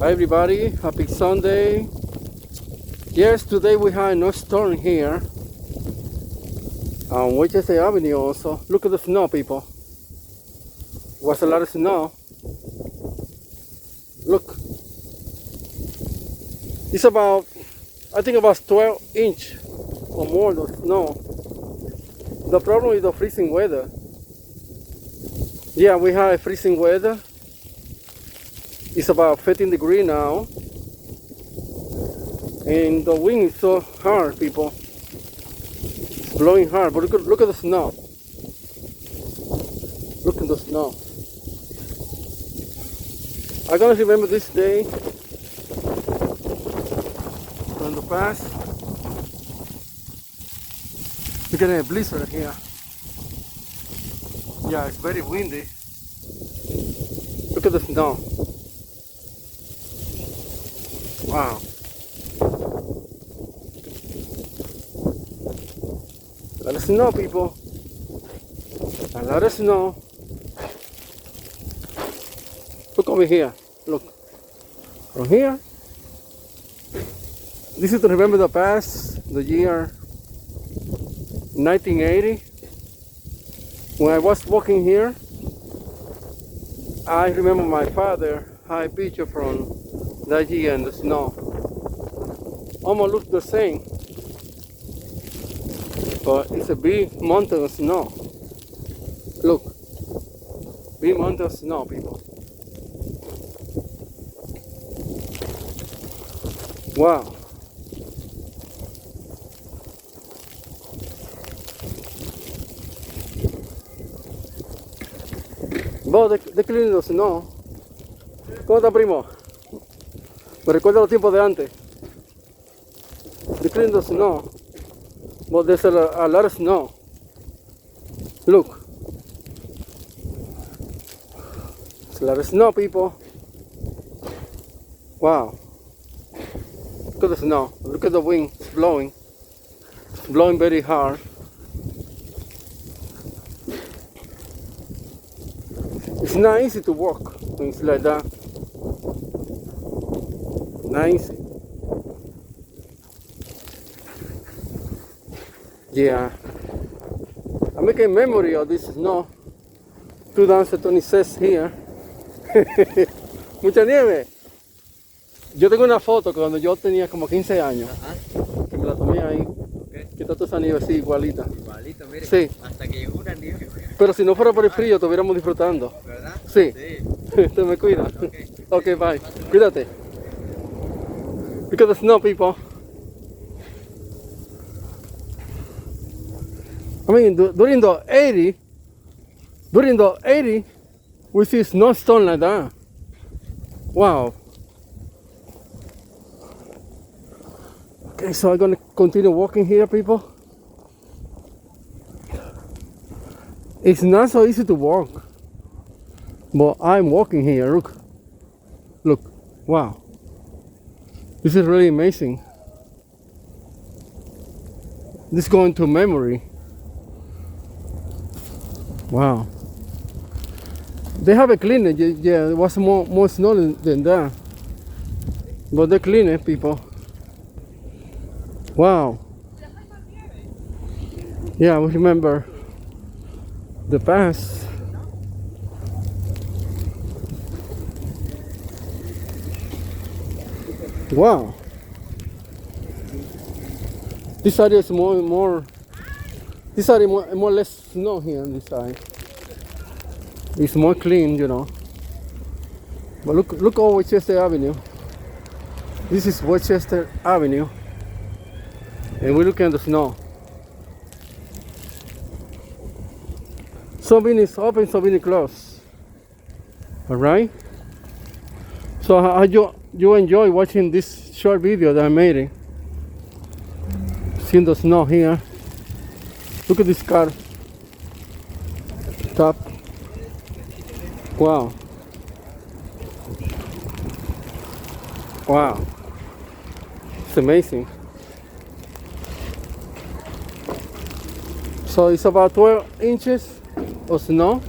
Hi everybody, happy Sunday. Yes, today we had no storm here on Weschester Avenue also. Look at the snow, people. Was a lot of snow. Look. It's about, I think about 12 inch or more of snow. The problem is the freezing weather. Yeah, we have freezing weather. It's about 15 degrees now. And the wind is so hard, people. It's blowing hard, but look at the snow. Look at the snow. I'm gonna remember this day from the past. We're getting a blizzard here. Yeah, it's very windy. Look at the snow. Wow. A lot of snow, people. A lot of snow. Look over here. Look. From here. This is to remember the past, the year 1980. When I was walking here, I remember my father had a picture from that year in the snow. Almost looks the same, but it's a big mountain of snow. Look, big mountain of snow, people. Wow. Vos de qué lindo snow. ¿Cómo está, primo? Me recuerda los tiempos de antes. The clean the snow. But there's a lot of snow. Look. It's a lot of snow, people. Wow. Look at the snow. Look at the wind. It's blowing. It's blowing very hard. It's not easy to walk when it's like that. Not easy. Yeah. I'm making memory of this snow. 2026 here. Mucha nieve. Yo tengo una foto que cuando yo tenía como 15 años. Ajá. Que me la tomé ahí. Okay. Que está toda esa nieve así, igualita. Igualita, mire. Sí. Hasta que llegó una nieve. Pero si no fuera por el frío, estuviéramos disfrutando. ¿Verdad? Sí. Sí. Te me cuida. Okay, bye. Cuídate. Look at the snow, people. I mean, during the 80, we see snowstorm like that. Wow. Okay, so I'm gonna continue walking here, people. It's not so easy to walk, but I'm walking here. Look, wow. This is really amazing. This is going to memory. Wow. They have a cleaner. Yeah, there was more snow than that. But they clean it, people. Wow. Yeah, we remember the past. Wow. This area is more. This area more or less snow here on this side. It's more clean, you know. But look over Weschester Avenue. This is Weschester Avenue. And we're looking at the snow. Some is open, some is closed. Alright? So how you enjoy watching this short video that I made? Seeing the snow here. Look at this car. Top. Wow. Wow. It's amazing. So it's about 12 inches of snow,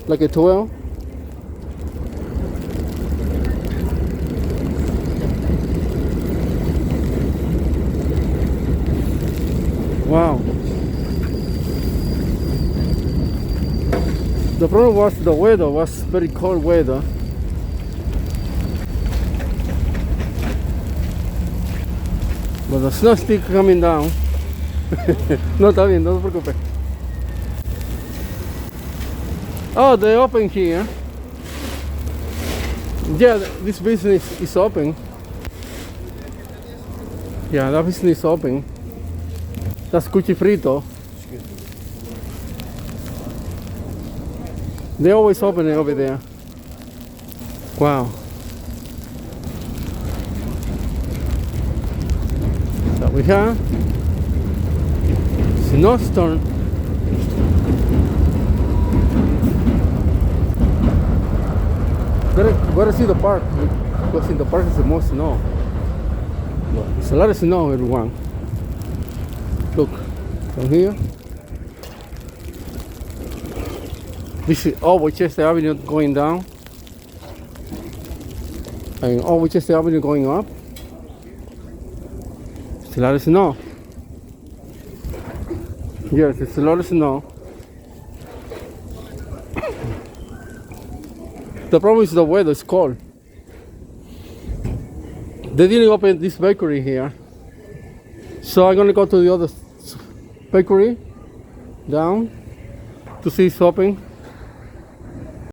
like a 12. problem was the weather, was very cold weather. But the snow still coming down. No, está bien, no te preocupes. Oh, they open here. Yeah, this business is open. Yeah, that business is open. That's cuchi frito. They always open it over there. Wow. So we have snowstorm. Better see the park, because in the park is the most snow. But it's a lot of snow, everyone. Look, from here. This is all Weschester Avenue going down. And all Weschester Avenue going up. It's a lot of snow. Yes, it's a lot of snow. The problem is the weather is cold. They didn't open this bakery here. So I'm gonna go to the other bakery down to see it's open.